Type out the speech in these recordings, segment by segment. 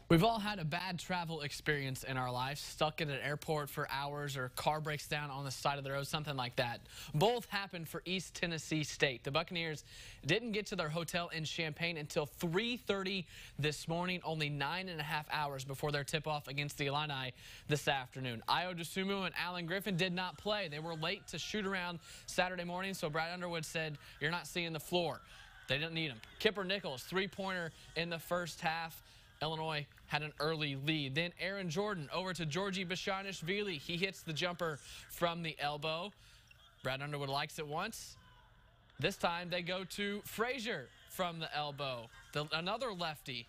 We've all had a bad travel experience in our life, stuck at an airport for hours or car breaks down on the side of the road, something like that. Both happened for East Tennessee State. The Buccaneers didn't get to their hotel in Champaign until 3:30 this morning, only 9.5 hours before their tip-off against the Illini this afternoon. Dosunmu and Alan Griffin did not play. They were late to shoot around Saturday morning, so Brad Underwood said, "You're not seeing the floor." They didn't need him. Kipper Nichols, three-pointer in the first half. Illinois had an early lead. Then Aaron Jordan over to Georgi Bashanishvili. He hits the jumper from the elbow. Brad Underwood likes it once. This time they go to Frazier from the elbow, another lefty.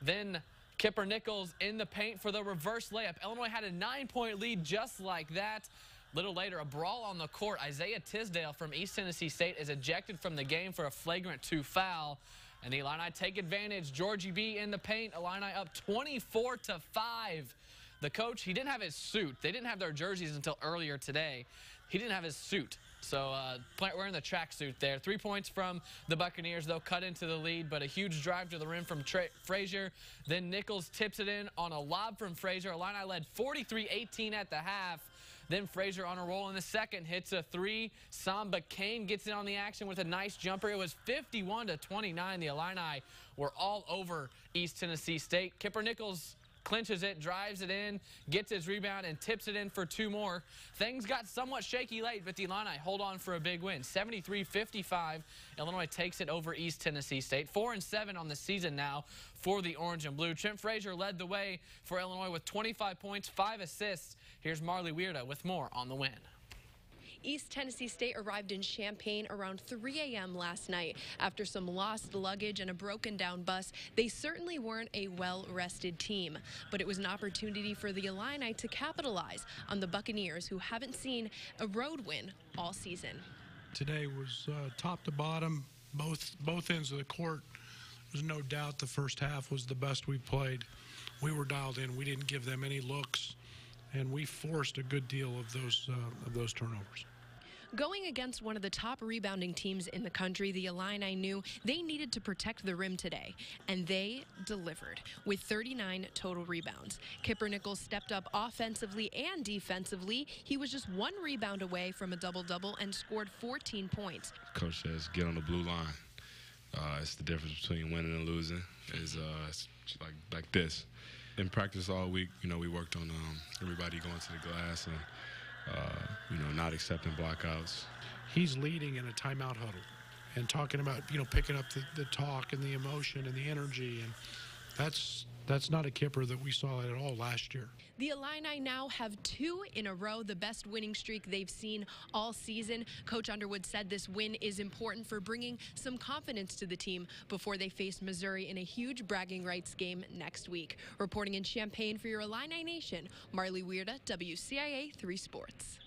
Then Kipper Nichols in the paint for the reverse layup. Illinois had a 9-point lead just like that. Little later, a brawl on the court. Isaiah Tisdale from East Tennessee State is ejected from the game for a flagrant 2 foul. And the Illini take advantage. Georgie B in the paint. Illini up 24-5. The coach, he didn't have his suit. They didn't have their jerseys until earlier today. He didn't have his suit. So wearing the tracksuit there. 3 points from the Buccaneers. They'll cut into the lead, but a huge drive to the rim from Frazier. Then Nichols tips it in on a lob from Frazier. Illini led 43-18 at the half. Then Frazier on a roll in the second, hits a 3. Samba Kane gets in on the action with a nice jumper. It was 51-29. The Illini were all over East Tennessee State. Kipper Nichols clinches it, drives it in, gets his rebound, and tips it in for 2 more. Things got somewhat shaky late, but the Illini hold on for a big win. 73-55. Illinois takes it over East Tennessee State. 4-7 on the season now for the Orange and Blue. Trent Frazier led the way for Illinois with 25 points, 5 assists. Here's Marley Weirda with more on the win. East Tennessee State arrived in Champaign around 3 a.m. last night. After some lost luggage and a broken down bus, they certainly weren't a well-rested team. But it was an opportunity for the Illini to capitalize on the Buccaneers, who haven't seen a road win all season. Today was top to bottom, both ends of the court. There's no doubt the first half was the best we played. We were dialed in. We didn't give them any looks, and we forced a good deal of those turnovers. Going against one of the top rebounding teams in the country, the Illini knew they needed to protect the rim today, and they delivered with 39 total rebounds. Kipper Nichols stepped up offensively and defensively. He was just 1 rebound away from a double-double and scored 14 points. Coach says, get on the blue line. It's the difference between winning and losing. It's like this. In practice all week, we worked on everybody going to the glass and not accepting blockouts. He's leading in a timeout huddle and talking about, picking up the talk and the emotion and the energy, and that's not a Kipper that we saw at all last year. The Illini now have 2 in a row, the best winning streak they've seen all season. Coach Underwood said this win is important for bringing some confidence to the team before they face Missouri in a huge bragging rights game next week. Reporting in Champaign for your Illini Nation, Marley Weirda, WCIA 3 Sports.